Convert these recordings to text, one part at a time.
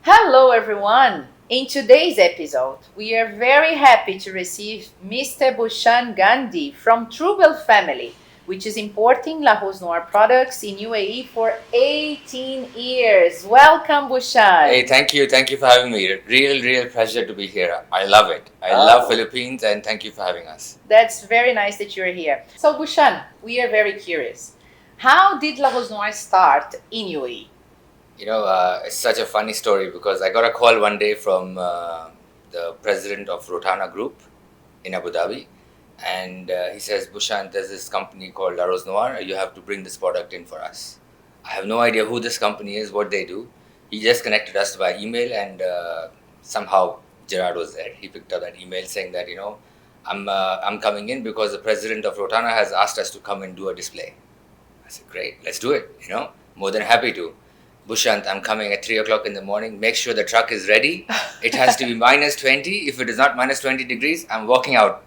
Hello, everyone. In today's episode, we are very happy to receive Mr. Bhushant Gandhi from Truebell family, which is importing La Rose Noire products in UAE for 18 years. Welcome, Bhushant. Hey, thank you. Thank you for having me. Real pleasure to be here. I love it. I love Philippines and thank you for having us. That's very nice that you're here. So, Bhushant, we are very curious. How did La Rose Noire start in UAE? It's such a funny story because I got a call one day from the president of Rotana Group in Abu Dhabi, and he says, Bhushant, there's this company called La Rose Noire. You have to bring this product in for us. I have no idea who this company is, what they do. He just connected us by email, and somehow Gerard was there. He picked up that email saying that, I'm coming in because the president of Rotana has asked us to come and do a display. I said, great, let's do it. More than happy to. Bhushant, I'm coming at 3 o'clock in the morning. Make sure the truck is ready. It has to be minus 20. If it is not minus 20 degrees, I'm walking out.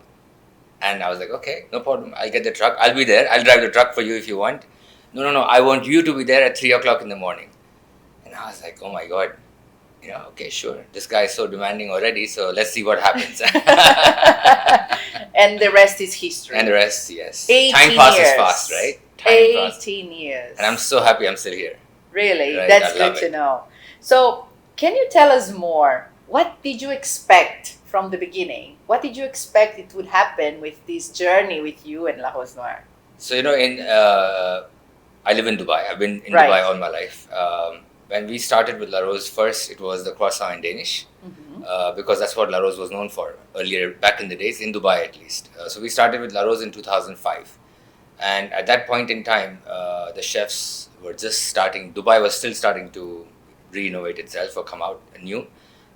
And I was like, okay, no problem. I'll get the truck. I'll be there. I'll drive the truck for you if you want. No. I want you to be there at 3 o'clock in the morning. And I was like, oh my God. Okay, sure. This guy is so demanding already. So let's see what happens. And the rest is history. And the rest, yes. 18 Time passes years. fast, right? 18 years. And I'm so happy I'm still here. Really? Right, That's I good love to it. know. So, can you tell us more? What did you expect from the beginning? What did you expect it would happen with this journey with you and La Rose Noire? So, I live in Dubai. I've been in Right. Dubai all my life. When we started with La Rose, first it was the croissant in Danish, because that's what La Rose was known for earlier, back in the days, in Dubai at least. So we started with La Rose in 2005. And at that point in time, the chefs were just starting, Dubai was still starting to re-innovate itself or come out anew.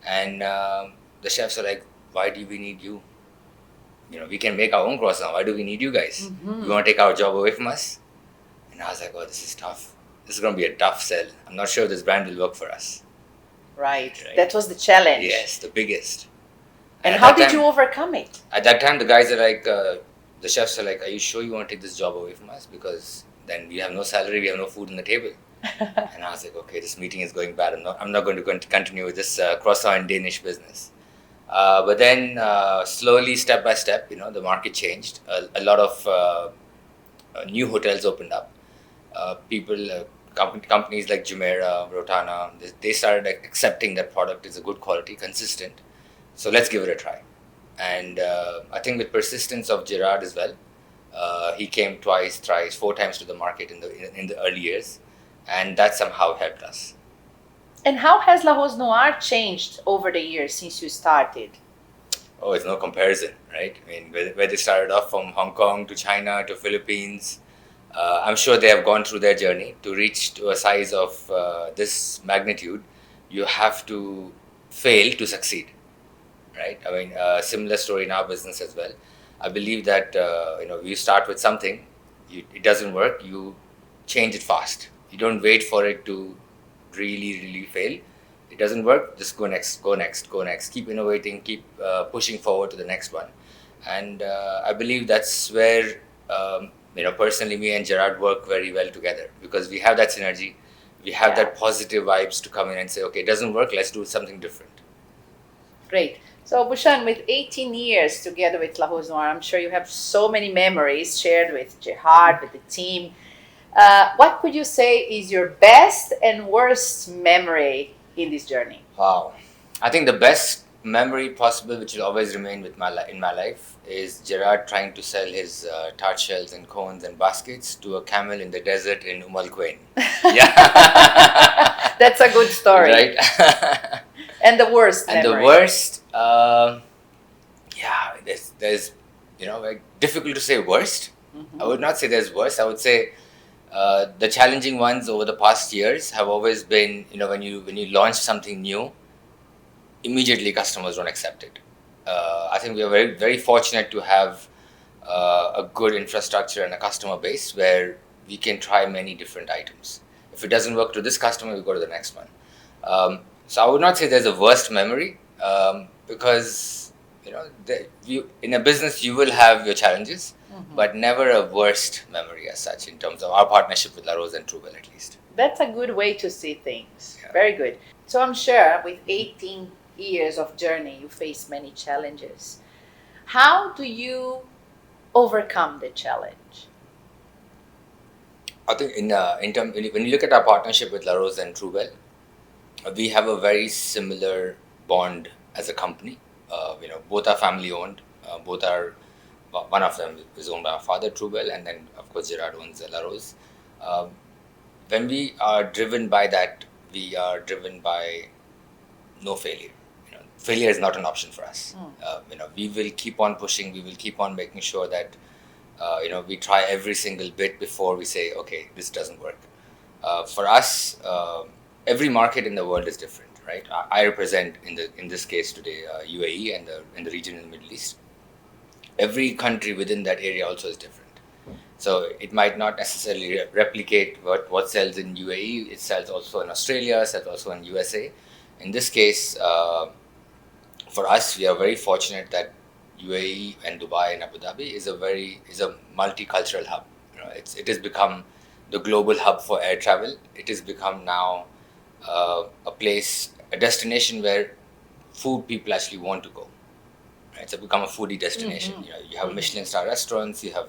And the chefs are like, why do we need you? We can make our own croissant. Why do we need you guys? You want to take our job away from us? And I was like, oh, this is tough. This is going to be a tough sell. I'm not sure this brand will work for us. Right. That was the challenge. Yes, the biggest. And at how that did time- you overcome it? At that time, the guys are like, the chefs are like, are you sure you want to take this job away from us? Because then we have no salary, we have no food on the table. And I was like, okay, this meeting is going bad. I'm not going to continue with this croissant and Danish business. But then slowly, step by step, the market changed. A lot of new hotels opened up. Companies like Jumeirah, Rotana, they started accepting that product is a good quality, consistent. So let's give it a try. And I think with persistence of Gerard as well, he came twice, thrice, 4 times to the market in the early years, and that somehow helped us. And how has La Rose Noire changed over the years since you started? Oh, it's no comparison, right? I mean, where they started off from Hong Kong to China to Philippines, I'm sure they have gone through their journey to reach to a size of this magnitude. You have to fail to succeed, right? I mean, similar story in our business as well. I believe that you start with something, it doesn't work, you change it fast. You don't wait for it to really fail. It doesn't work, just go next. Keep innovating, keep pushing forward to the next one. And I believe that's where personally me and Gerard work very well together, because we have that synergy, we have that positive vibes to come in and say, okay, it doesn't work, let's do something different. Great. So, Bhushant, with 18 years together with La Rose Noire, I'm sure you have so many memories shared with Gerard, with the team. What could you say is your best and worst memory in this journey? Wow. I think the best memory possible, which will always remain in my life, is Gerard trying to sell his tart shells and cones and baskets to a camel in the desert in Al Quwain. Yeah. That's a good story. Right? And the worst And memory? the worst, there's like, difficult to say worst. I would not say there's worst. I would say the challenging ones over the past years have always been, when you launch something new, immediately customers don't accept it. I think we are very, very fortunate to have a good infrastructure and a customer base where we can try many different items. If it doesn't work to this customer, we go to the next one. So I would not say there's a worst memory, because in a business you will have your challenges, but never a worst memory as such in terms of our partnership with La Rose and Truebell at least. That's a good way to see things. Yeah. Very good. So I'm sure with 18 years of journey, you face many challenges. How do you overcome the challenge? I think when you look at our partnership with La Rose and Truebell, we have a very similar bond as a company. Both are family owned. Both are One of them is owned by our father, Truebell, and then of course Gerard owns La Rose. Um, when we are driven by that, we are driven by no failure. Failure is not an option for us. We will keep on pushing. We will keep on making sure that we try every single bit before we say, okay, this doesn't work. For us, every market in the world is different, right? I represent in this case today UAE and in the region in the Middle East. Every country within that area also is different. So it might not necessarily replicate what sells in UAE. It sells also in Australia, sells also in USA. In this case, for us, we are very fortunate that UAE and Dubai and Abu Dhabi is a multicultural hub. It has become the global hub for air travel. It has become now a destination where food people actually want to go. Right? It's become a foodie destination. You have Michelin star restaurants. You have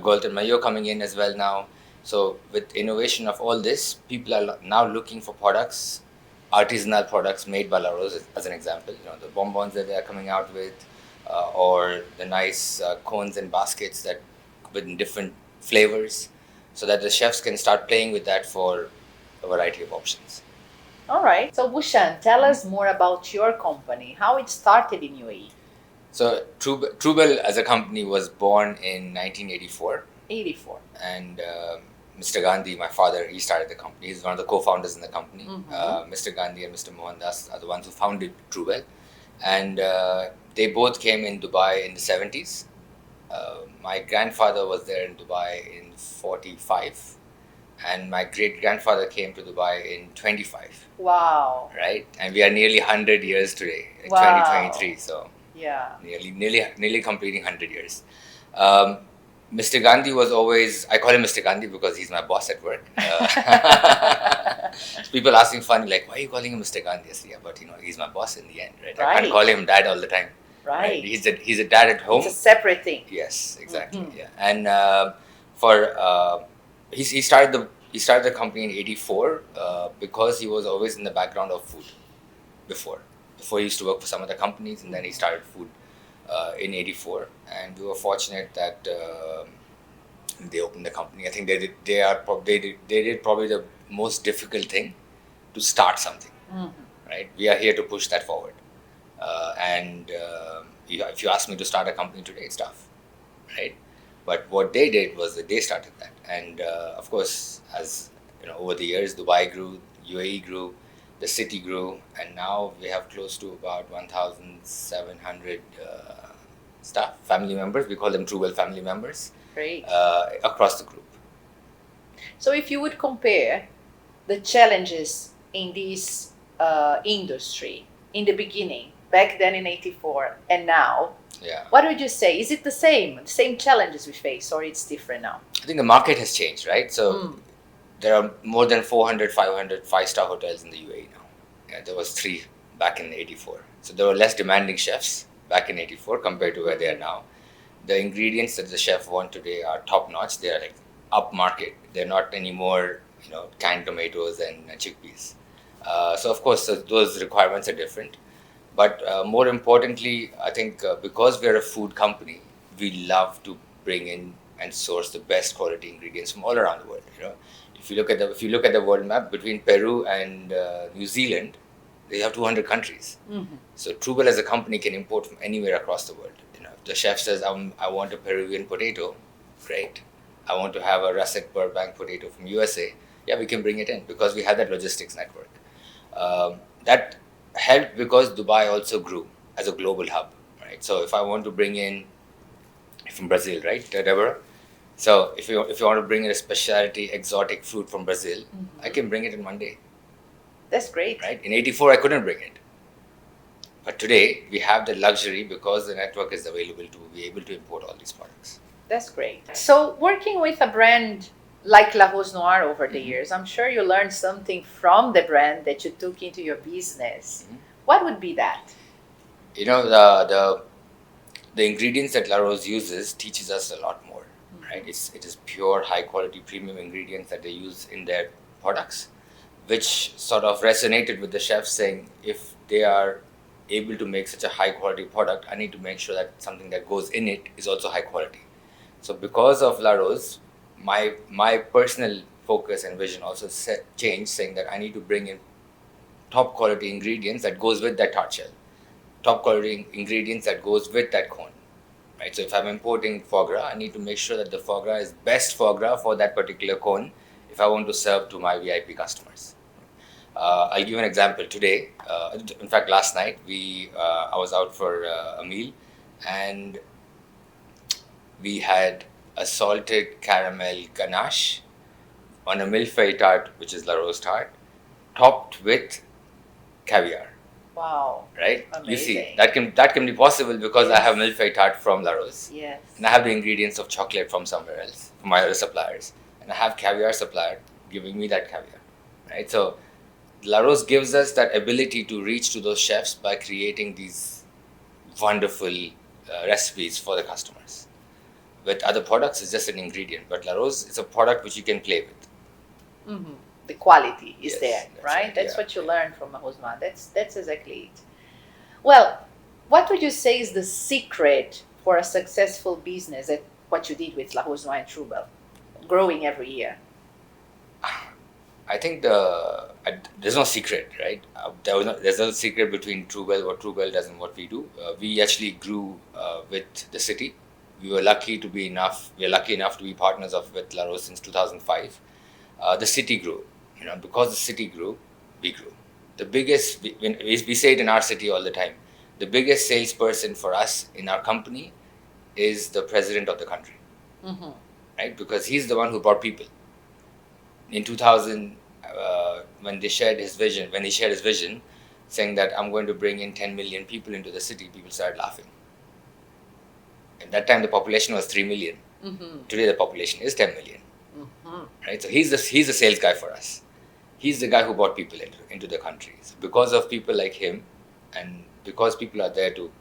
Golden Mayo coming in as well now. So with innovation of all this, people are now looking for products, artisanal products made by La Rose, as an example. The bonbons that they are coming out with, or the nice cones and baskets that with different flavors, so that the chefs can start playing with that for a variety of options. All right. So Bhushant, tell us more about your company, how it started in UAE. So Truebell as a company was born in 1984. 84. And Mr. Gandhi, my father, he started the company. He's one of the co-founders in the company. Mr. Gandhi and Mr. Mohandas are the ones who founded Truebell. And they both came in Dubai in the 70s. My grandfather was there in Dubai in 45. And my great-grandfather came to Dubai in 25. Wow. Right? And we are nearly 100 years today, like Wow. 2023. So yeah, nearly completing 100 years. Mr. Gandhi was always, I call him Mr. Gandhi because he's my boss at work. People asking funny, like, why are you calling him Mr. Gandhi? I say, yeah, but he's my boss in the end, right? I can't call him dad all the time. Right. He's a dad at home. It's a separate thing. Yes, exactly. Yeah. And he started the company in 84 because he was always in the background of food before he used to work for some other companies, and then he started food in 84. And we were fortunate that they opened the company. I think they did probably the most difficult thing, to start something. Right? We are here to push that forward. If you ask me to start a company today, it's tough, right? But what they did was that they started that, and of course, as over the years, Dubai grew, UAE grew, the city grew, and now we have close to about 1,700 staff, family members. We call them Truebell family members. Great. Across the group. So if you would compare the challenges in this industry in the beginning, back then in 84 and now, what would you say? Is it the same challenges we face, or it's different now? I think the market has changed, right? So there are more than 400, 500 five-star hotels in the UAE now. Yeah, there was 3 back in 84. So there were less demanding chefs back in 84 compared to where they are now. The ingredients that the chef want today are top-notch. They are like upmarket. They're not anymore, canned tomatoes and chickpeas. So of course, those requirements are different. But more importantly, I think because we're a food company, we love to bring in and source the best quality ingredients from all around the world. If you look at the world map, between Peru and New Zealand, they have 200 countries. So Truebell as a company can import from anywhere across the world. If the chef says, I want a Peruvian potato, great. I want to have a russet Burbank potato from USA. Yeah, we can bring it in because we have that logistics network. That helped because Dubai also grew as a global hub, right? So if I want to bring in from Brazil, right, Deborah? So if you want to bring in a specialty exotic fruit from Brazil, I can bring it in one day. That's great. Right? In 84, I couldn't bring it. But today, we have the luxury because the network is available to be able to import all these products. That's great. So working with a brand like La Rose Noire over the years, I'm sure you learned something from the brand that you took into your business. What would be that? You know, the ingredients that La Rose uses teaches us a lot more, right? It is pure, high quality, premium ingredients that they use in their products, which sort of resonated with the chefs, saying if they are able to make such a high quality product, I need to make sure that something that goes in it is also high quality. So because of La Rose, my personal focus and vision also changed, saying that I need to bring in top quality ingredients that goes with that tart shell, top quality ingredients that goes with that cone, right? So if I'm importing foie gras, I need to make sure that the foie gras is best foie gras for that particular cone if I want to serve to my VIP customers. I'll give an example. Today, in fact, last night I was out for a meal, and we had a salted caramel ganache on a millefeuille tart, which is La Rose tart, topped with caviar. Wow. Right? Amazing. You see, that can be possible because I have millefeuille tart from La Rose. Yes. And I have the ingredients of chocolate from somewhere else, from my other suppliers. And I have caviar supplier giving me that caviar. Right? So La Rose gives us that ability to reach to those chefs by creating these wonderful recipes for the customers. With other products, it's just an ingredient. But La Rose is a product which you can play with. Mm-hmm. The quality is Yes, there, that's right? right, That's yeah, what you learn from La Rose Noire. That's exactly it. Well, what would you say is the secret for a successful business at what you did with La Rose Noire and Truebell, growing every year? I think there's no secret, right? There's no secret between Truebell, what Truebell does and what we do. We actually grew with the city. We are lucky enough to be partners with La Rose since 2005. The city grew, because the city grew, we grew. The biggest, we say it in our city all the time, the biggest salesperson for us in our company is the president of the country, right? Because he's the one who brought people. In 2000, when he shared his vision, saying that I'm going to bring in 10 million people into the city, people started laughing. At that time, the population was 3 million. Today, the population is 10 million. Right? So he's the sales guy for us. He's the guy who brought people into the country. So because of people like him, and because people are there to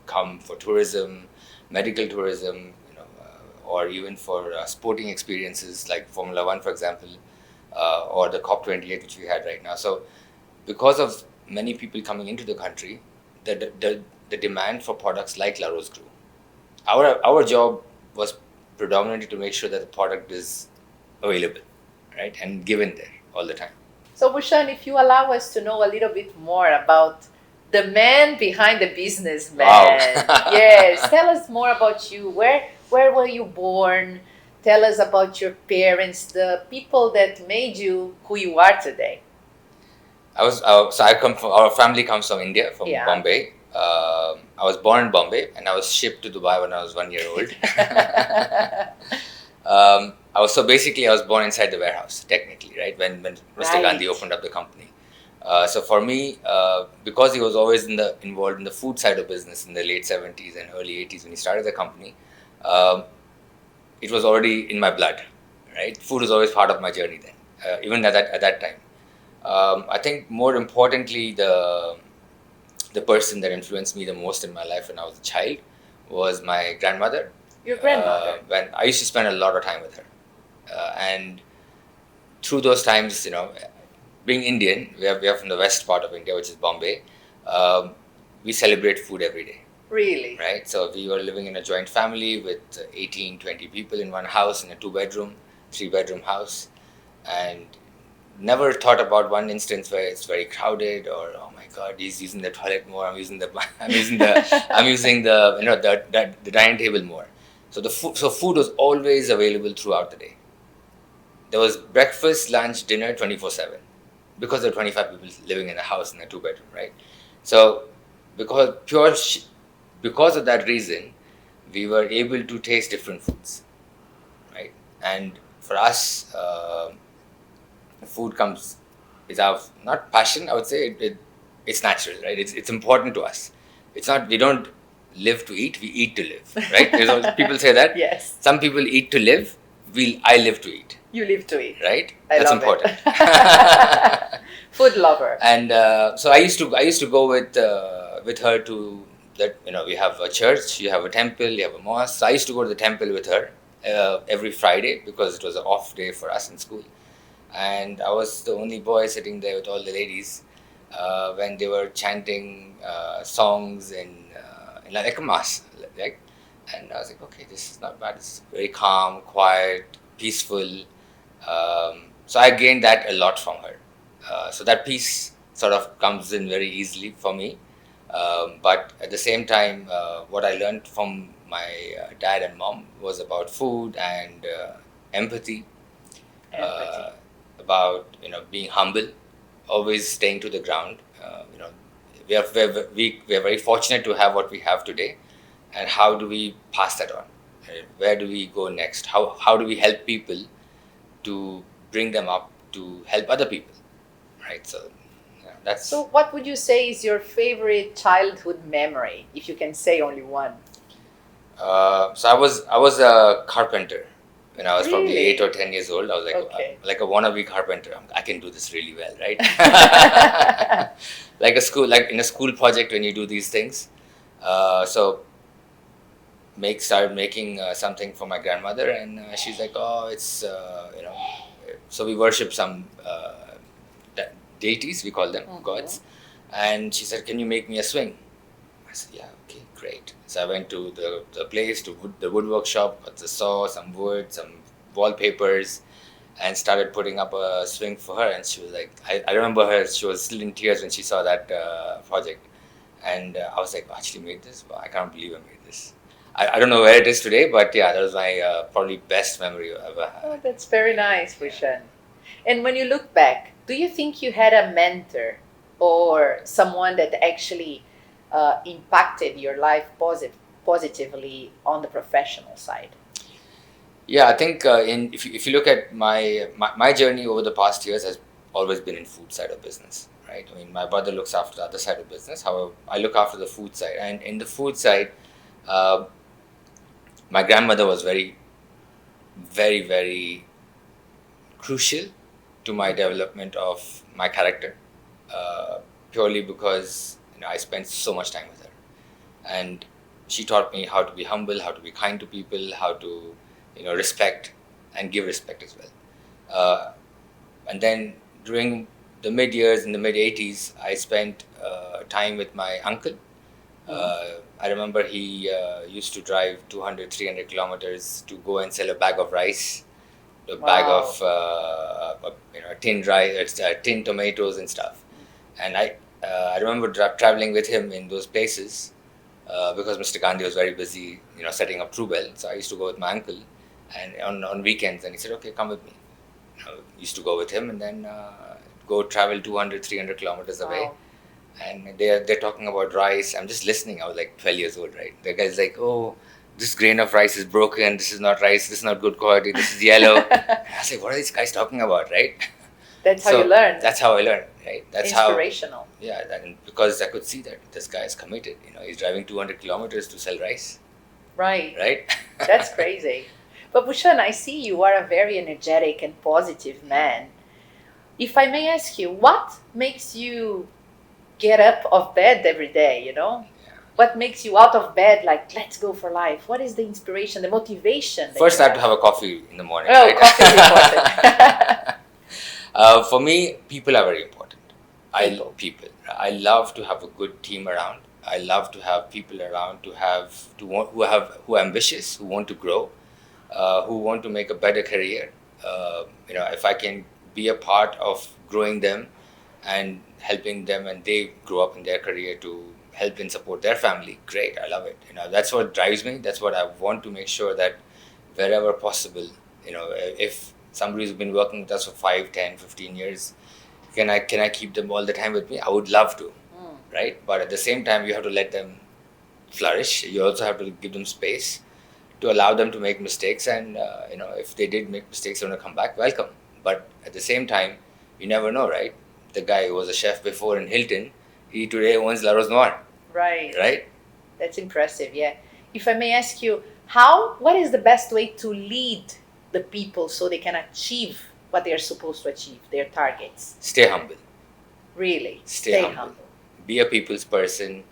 come for tourism, medical tourism, or even for sporting experiences like Formula One, for example, or the COP28, which we had right now. So because of many people coming into the country, the demand for products like La Rose grew. Our job was predominantly to make sure that the product is available, right, and given there all the time. So, Bhushant, if you allow us to know a little bit more about the man behind the businessman. Wow. Yes, tell us more about you. Where were you born? Tell us about your parents, the people that made you who you are today. Our family comes from India, from Bombay. I was born in Bombay, and I was shipped to Dubai when I was 1 year old. I was born inside the warehouse, technically, right? When Mr. Gandhi opened up the company. So for me, because he was always involved in the food side of business in the late 70s and early 80s when he started the company, it was already in my blood, right? Food was always part of my journey then, even at that time. I think more importantly, the person that influenced me the most in my life when I was a child was my grandmother. Your grandmother? When I used to spend a lot of time with her. And through those times, being Indian, we are from the west part of India, which is Bombay, we celebrate food every day. Really? Right? So we were living in a joint family with 18, 20 people in one house, in a 2-bedroom, 3-bedroom house. And never thought about one instance where it's very crowded, or oh my God, he's using the toilet more. I'm using the dining table more. So food was always available throughout the day. There was breakfast, lunch, dinner 24/7, because there were 25 people living in a house in a 2-bedroom, right? So because of that reason, we were able to taste different foods, right? And for us, food is our not passion. I would say it's natural, right? It's important to us. It's not, we don't live to eat, we eat to live, right? People say that. Yes. Some people eat to live. I live to eat. You live to eat. right? I That's love important. it. Food lover. And so I used to go with her to that. We have a church, you have a temple, you have a mosque. So I used to go to the temple with her every Friday because it was an off day for us in school. And I was the only boy sitting there with all the ladies when they were chanting songs in like a mass, right? And I was like, okay, this is not bad. It's very calm, quiet, peaceful. So I gained that a lot from her. So that peace sort of comes in very easily for me. But at the same time, what I learned from my dad and mom was about food and empathy, Empathy. about being humble, always staying to the ground. We are very fortunate to have what we have today, and how do we pass that on? Where do we go next? How do we help people to bring them up to help other people, right? So that's So, what would you say is your favorite childhood memory, if you can say only one? so I was a carpenter when I was probably Really? 8 or 10 years old. I was Okay. like a wannabe carpenter. I can do this really well, right? Like in a school project when you do these things. So started making something for my grandmother, and she's like, oh, it's so we worship some deities, we call them gods. And she said, can you make me a swing? I said, yeah, okay, great. So I went to the place, the wood workshop, got the saw, some wood, some wallpapers, and started putting up a swing for her. And she was like, I remember her, she was still in tears when she saw that project. And I was like, I actually made this? Wow, I can't believe I made this. I don't know where it is today, but yeah, that was my probably best memory I ever Oh, had. that's very nice, Bhushan. And when you look back, do you think you had a mentor or someone that actually impacted your life positively on the professional side? Yeah, I think if you look at my journey over the past years has always been in food side of business, right? I mean, my brother looks after the other side of business. However, I look after the food side, and in the food side, uh, my grandmother was very, very, very crucial to my development of my character, uh, purely because I spent so much time with her, and she taught me how to be humble, how to be kind to people, how to respect and give respect as well. And then during the mid years, in the mid 80s, I spent time with my uncle. I remember he used to drive 200, 300 kilometers to go and sell a bag of rice, a bag Wow. of tinned rice, tinned tomatoes and stuff. And I remember traveling with him in those places because Mr. Gandhi was very busy, setting up Truebell. So I used to go with my uncle, and on weekends, and he said, "Okay, come with me." Used to go with him, and then go travel 200, 300 kilometers away. Wow. And they're talking about rice. I'm just listening. I was like 12 years old, right? The guy's like, "Oh, this grain of rice is broken. This is not rice. This is not good quality. This is yellow." And I was like, "What are these guys talking about?" Right? That's how you learn. That's how I learned, right? That's Inspirational. Yeah, and because I could see that this guy is committed. He's driving 200 kilometers to sell rice, Right. right? That's crazy. But Bhushan, I see you are a very energetic and positive man. If I may ask you, what makes you get up of bed every day, Yeah. What makes you out of bed like, let's go for life? What is the inspiration, the motivation? that First, you I have to have a coffee in the morning, Oh, right? coffee is important. For me, people are very important. People. People. I love to have a good team around. I love to have people around who are ambitious, who want to grow, who want to make a better career. If I can be a part of growing them and helping them, and they grow up in their career to help and support their family, great. I love it. That's what drives me. That's what I want to make sure that wherever possible, if somebody's been working with us for 5, 10, 15 years, can I keep them all the time with me? I would love to, right? But at the same time, you have to let them flourish. You also have to give them space to allow them to make mistakes, and if they did make mistakes, they want to come back, welcome. But at the same time, you never know, right? The guy who was a chef before in Hilton, he today owns Rose Noire, Right. right? That's impressive, yeah. If I may ask you, what is the best way to lead the people so they can achieve what they're supposed to achieve, their targets? Stay humble. Really, Stay humble. Be a people's person.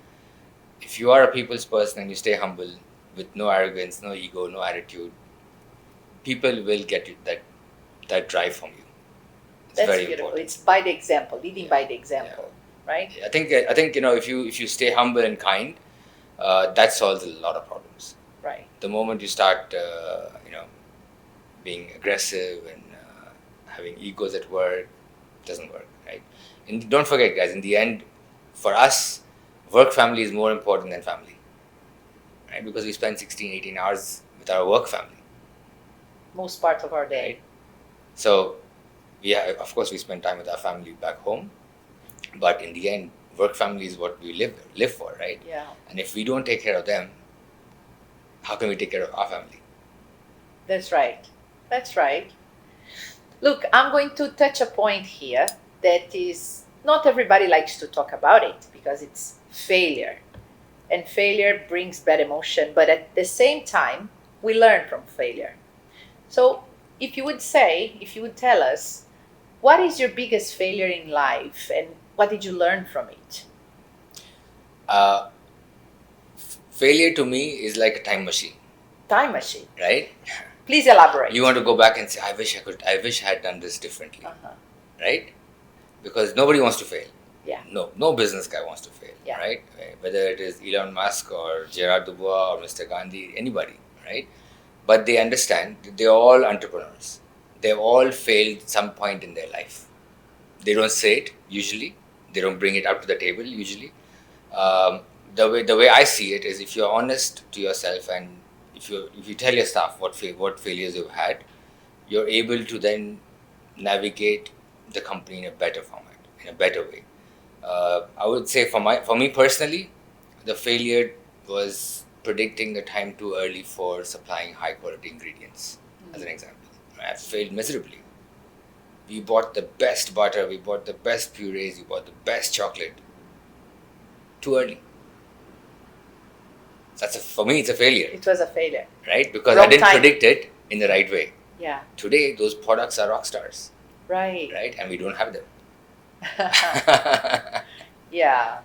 If you are a people's person and you stay humble with no arrogance, no ego, no attitude, people will get you that drive from you. It's That's very beautiful. important. It's by the example, leading by the example, right? I think if you stay humble and kind, that solves a lot of problems. Right. The moment you start being aggressive and having egos at work, it doesn't work, right? And don't forget, guys, in the end, for us, work family is more important than family, right? Because we spend 16, 18 hours with our work family. Most part of our day. Right? So, of course, we spend time with our family back home, but in the end, work family is what we live for, right? Yeah. And if we don't take care of them, how can we take care of our family? That's right. That's right. Look, I'm going to touch a point here that is not everybody likes to talk about it because it's failure. And failure brings bad emotion, but at the same time, we learn from failure. So, if you would tell us, what is your biggest failure in life and what did you learn from it? Failure to me is like a time machine. Time machine. Right? Please elaborate. You want to go back and say, I wish I had done this differently. Right? Because nobody wants to fail. Yeah. No business guy wants to fail. Yeah. Right? Whether it is Elon Musk or Gerard Dubois or Mr. Gandhi, anybody, right? But they understand that they're all entrepreneurs. They've all failed some point in their life. They don't say it usually. They don't bring it up to the table usually. The way I see it is, if you're honest to yourself and if you tell your staff what failures you've had, you're able to then navigate the company in a better format, in a better way. I would say for me personally, the failure was predicting the time too early for supplying high quality ingredients, as an example. I failed miserably. We bought the best butter, we bought the best purees, we bought the best chocolate too early. For me, it's a failure. It was a failure. Right? Because Wrong I didn't time. predict it in the right way. Yeah. Today, those products are rock stars. Right. Right? And we don't have them. Yeah.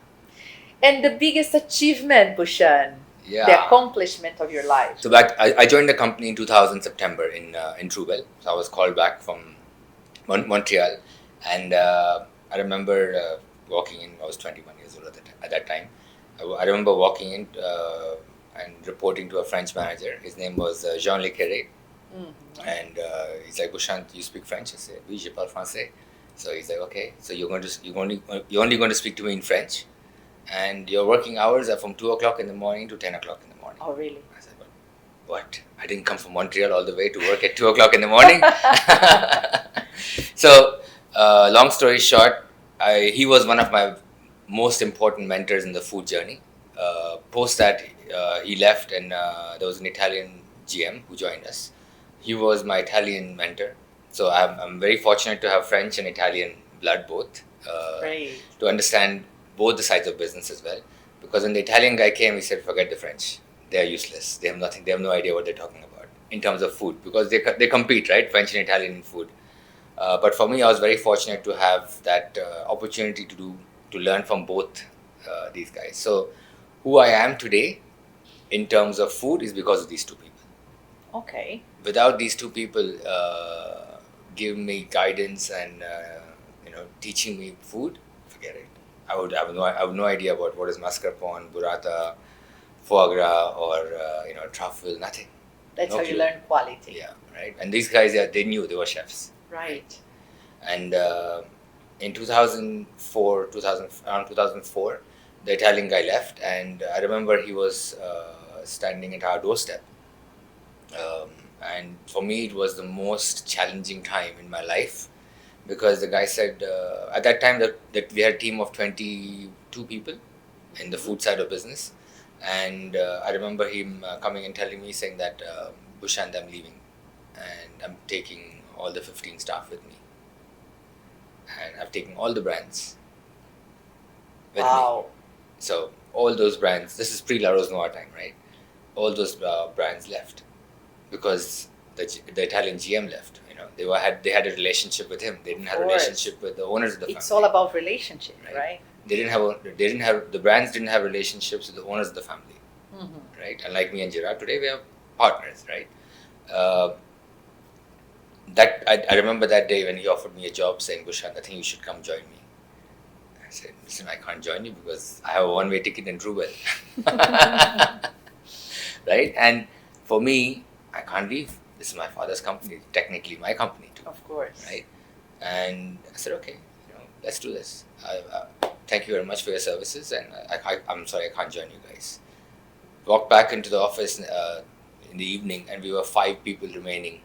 And the biggest achievement, Bhushant, the accomplishment of your life. So I joined the company in 2000 September in Truebell. So I was called back from Montreal, and I remember walking in. I was 21 years old at that time. I remember walking in and reporting to a French manager. His name was Jean Le Carré. And he's like, Bhushant, you speak French? I said, oui, je parle français. So he's like, okay, so you're only going to speak to me in French, and your working hours are from 2 o'clock in the morning to 10 o'clock in the morning. Oh, really? I said, what? I didn't come from Montreal all the way to work at 2 o'clock in the morning. So, long story short, he was one of my most important mentors in the food journey. Post that, he left, and there was an Italian GM who joined us. He was my Italian mentor. So I'm very fortunate to have French and Italian blood both, to understand both the sides of business as well. Because when the Italian guy came, he said, forget the French. They're useless. They have nothing. They have no idea what they're talking about in terms of food, because they compete, right? French and Italian in food. But for me, I was very fortunate to have that opportunity to learn from both these guys. So who I am today in terms of food is because of these two people. Okay. Without these two people giving me guidance and teaching me food, forget it. I would have no idea about what is mascarpone, burrata, foie gras, or truffle. Nothing. That's how you learn quality. Yeah, right. And these guys, they knew, they were chefs. Right. And in 2004, around 2004, the Italian guy left, and I remember he was standing at our doorstep. And for me, it was the most challenging time in my life, because the guy said, at that time that we had a team of 22 people in the food side of business. And I remember him coming and telling me, saying that, Bhushant, I'm leaving and I'm taking all the 15 staff with me. And I've taken all the brands with me. So all those brands, this is pre-La Rose Noire time, right? All those brands left, because the Italian GM left. You know, they had a relationship with him. They didn't have a course. relationship with the owners of the family. It's all about relationship, right? They didn't have the brands didn't have relationships with the owners of the family, right? Unlike me and Gerard, today we have partners, right? That I remember that day when he offered me a job, saying, "Bhushant, I think you should come join me." I said, "Listen, I can't join you because I have a one-way ticket in Truebell." Right? And for me, I can't leave. This is my father's company, technically my company too. Of course. Right? And I said, okay, let's do this. Thank you very much for your services, and I'm sorry I can't join you guys. Walked back into the office in the evening, and we were 5 people remaining.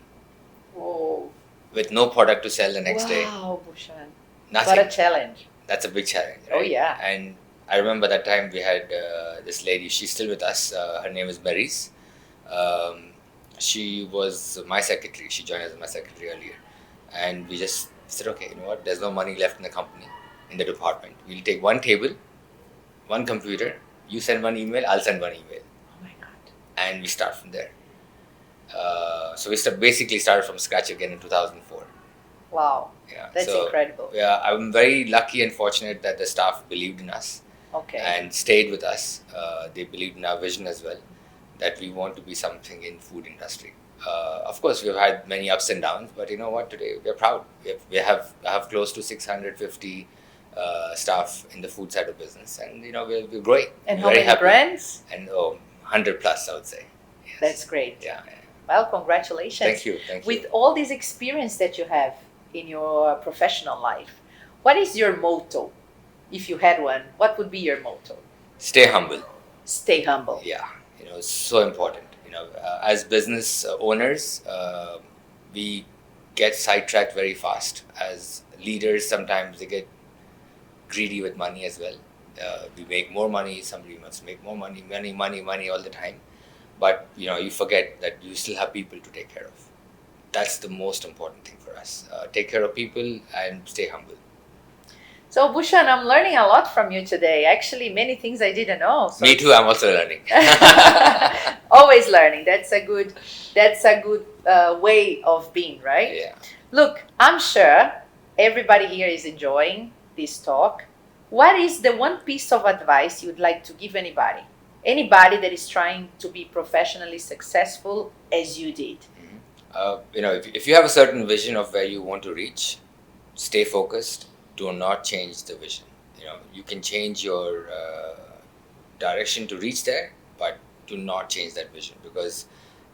Whoa. With no product to sell the next day. Wow, Bhushant. Nothing. What a challenge. That's a big challenge, right? Oh, yeah. And I remember that time we had this lady, she's still with us, her name is Maryse. She was my secretary, she joined as my secretary earlier. And we just said, okay, you know what, there's no money left in the company, in the department. We'll take one table, one computer, you send one email, I'll send one email. Oh my God. And we start from there. So we basically started from scratch again in 2004. Wow. Yeah, that's incredible. Yeah, I'm very lucky and fortunate that the staff believed in us. Okay. And stayed with us. They believed in our vision as well, that we want to be something in food industry. Of course, we've had many ups and downs, but you know what? Today we're proud. I have close to 650 staff in the food side of business, and we're growing. And we're how many brands? And 100 plus, I would say. Yes. That's great. Yeah. Well, congratulations. Thank you. With all this experience that you have in your professional life, what is your motto? If you had one, what would be your motto? Stay humble. Stay humble. Yeah, it's so important. As business owners, we get sidetracked very fast. As leaders, sometimes they get greedy with money as well. We make more money. Somebody must make more money. Money all the time. But you forget that you still have people to take care of. That's the most important thing for us. Take care of people and stay humble. So Bhushant, I'm learning a lot from you today. Actually, many things I didn't know. So Me too. I'm also learning. Always learning. That's a good way of being, right? Yeah. Look, I'm sure everybody here is enjoying this talk. What is the one piece of advice you'd like to give anybody that is trying to be professionally successful as you did? If you have a certain vision of where you want to reach, stay focused. Do not change the vision. You can change your direction to reach there, but do not change that vision, because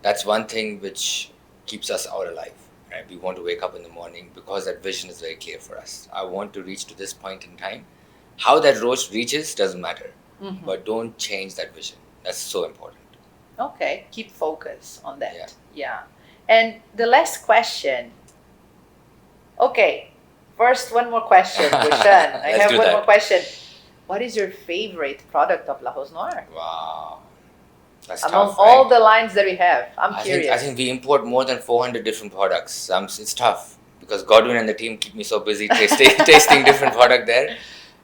that's one thing which keeps us out alive. Right? We want to wake up in the morning because that vision is very clear for us. I want to reach to this point in time. How that road reaches doesn't matter, but don't change that vision. That's so important. Okay, keep focus on that. Yeah. And the last question. Okay. First, one more question, Bhushant. I have one more question. What is your favorite product of La Rose Noire? Wow. That's among tough, all right? the lines that we have. I'm curious. I think we import more than 400 different products. It's tough because Godwin and the team keep me so busy tasting different product there.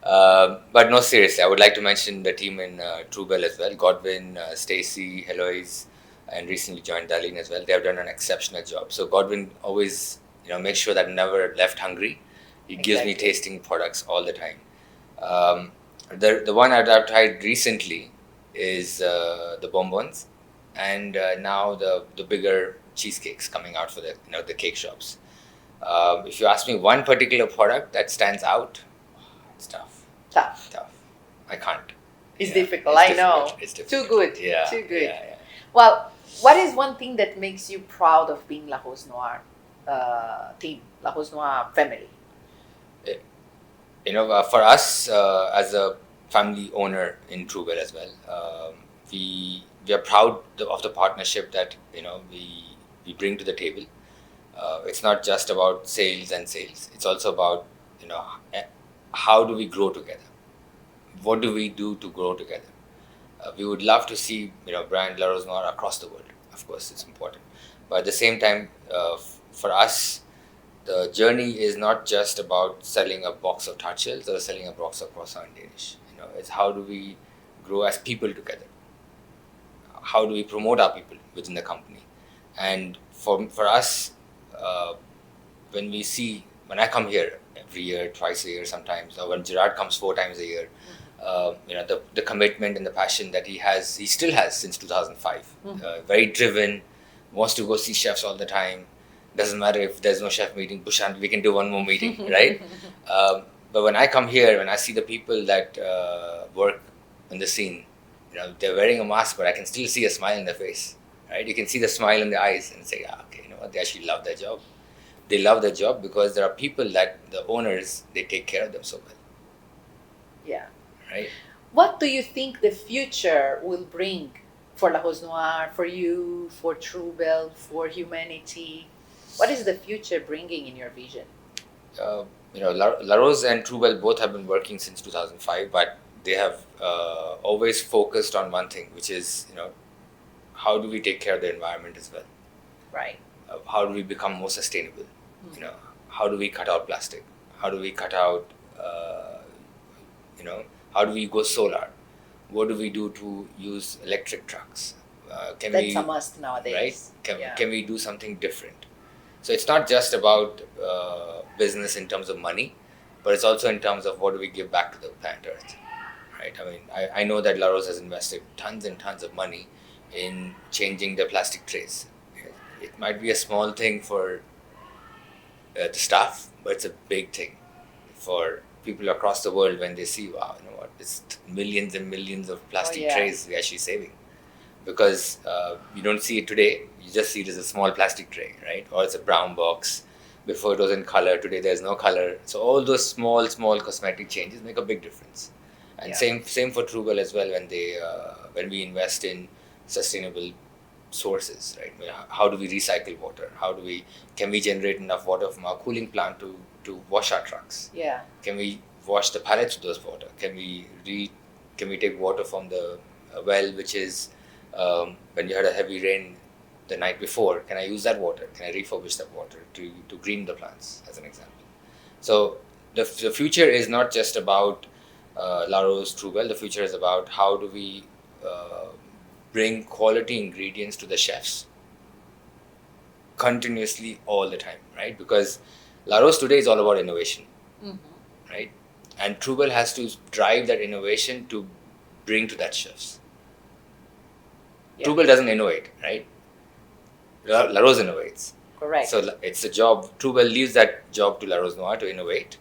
But no, seriously, I would like to mention the team in Truebell as well. Godwin, Stacy, Heloise, and recently joined Darlene as well. They have done an exceptional job. So Godwin always makes sure that I'm never left hungry. He gives me tasting products all the time. The one I've tried recently is the bonbons, and now the bigger cheesecakes coming out for the cake shops. If you ask me one particular product that stands out, it's tough. I can't. It's difficult. I know. It's difficult. Too good. Yeah. Too good. Yeah. Well, what is one thing that makes you proud of being La Rose Noire team, La Rose Noire family? For us as a family owner in Truebell as well, we are proud of the partnership that we bring to the table. It's not just about sales. It's also about how do we grow together? What do we do to grow together? We would love to see brand La Rose Noire across the world. Of course, it's important, but at the same time, for us, the journey is not just about selling a box of tart shells or selling a box of croissant in Danish. It's how do we grow as people together? How do we promote our people within the company? And for us, when I come here every year, twice a year sometimes, or when Gerard comes 4 times a year, the commitment and the passion that he still has since 2005. Very driven, wants to go see chefs all the time. Doesn't matter if there's no chef meeting, Bhushant, we can do one more meeting, right? But when I come here, when I see the people that work in the scene, they're wearing a mask, but I can still see a smile in their face, right? You can see the smile in their eyes and say, okay, you know what, they actually love their job. They love their job because there are people that the owners, they take care of them so well. Yeah. Right? What do you think the future will bring for La Rose Noire, for you, for Truebell, for humanity? What is the future bringing in your vision? La Rose and Truebell both have been working since 2005, but they have always focused on one thing, which is, how do we take care of the environment as well? Right. How do we become more sustainable? How do we cut out plastic? How do we cut out, how do we go solar? What do we do to use electric trucks? That's a must nowadays. Right? Can we do something different? So it's not just about business in terms of money, but it's also in terms of what do we give back to the planet Earth, right? I mean, I know that La Rose has invested tons and tons of money in changing the plastic trays. It might be a small thing for the staff, but it's a big thing for people across the world when they see, wow, you know what, it's millions and millions of plastic trays we're actually saving. Because you don't see it today, you just see it as a small plastic tray, right? Or it's a brown box. Before it was in color, today there's no color. So all those small cosmetic changes make a big difference. And same for Truebell as well when we invest in sustainable sources, right? How do we recycle water? Can we generate enough water from our cooling plant to wash our trucks? Yeah. Can we wash the pallets with those water? Can we take water from the well, which is when you had a heavy rain the night before? Can I use that water? Can I refurbish that water to green the plants, as an example? So the future is not just about La Rose, Truebell. The future is about how do we bring quality ingredients to the chefs continuously all the time, right? Because La Rose today is all about innovation, right? And Truebell has to drive that innovation to bring to that chefs. Yeah. Truebell doesn't innovate, right? La Rose innovates. Correct. So it's a job. Truebell leaves that job to La Rose Noire to innovate.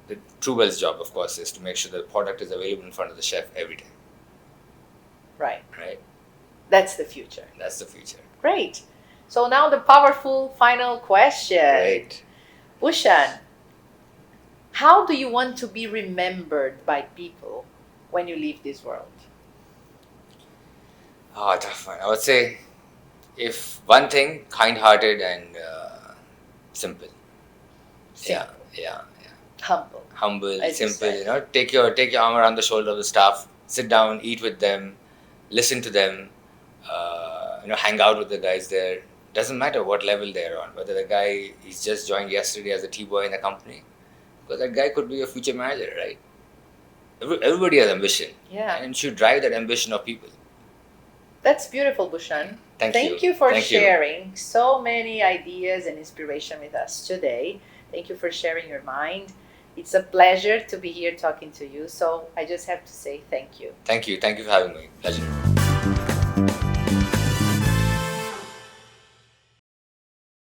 The Truebell's job, of course, is to make sure the product is available in front of the chef every day. Right. Right. That's the future. That's the future. Great. So now the powerful final question. Great. Bhushant, how do you want to be remembered by people when you leave this world? Tough one. I would say, if one thing, kind-hearted and simple. Yeah. Humble, simple. Take your arm around the shoulder of the staff. Sit down, eat with them, listen to them. Hang out with the guys there. Doesn't matter what level they're on. Whether the guy he's just joined yesterday as a T-boy in the company, because that guy could be a future manager, right? Everybody has ambition. Yeah. And should drive that ambition of people. That's beautiful, Bhushant. Thank you for sharing so many ideas and inspiration with us today. Thank you for sharing your mind. It's a pleasure to be here talking to you. So I just have to say thank you. Thank you. Thank you for having me. Pleasure.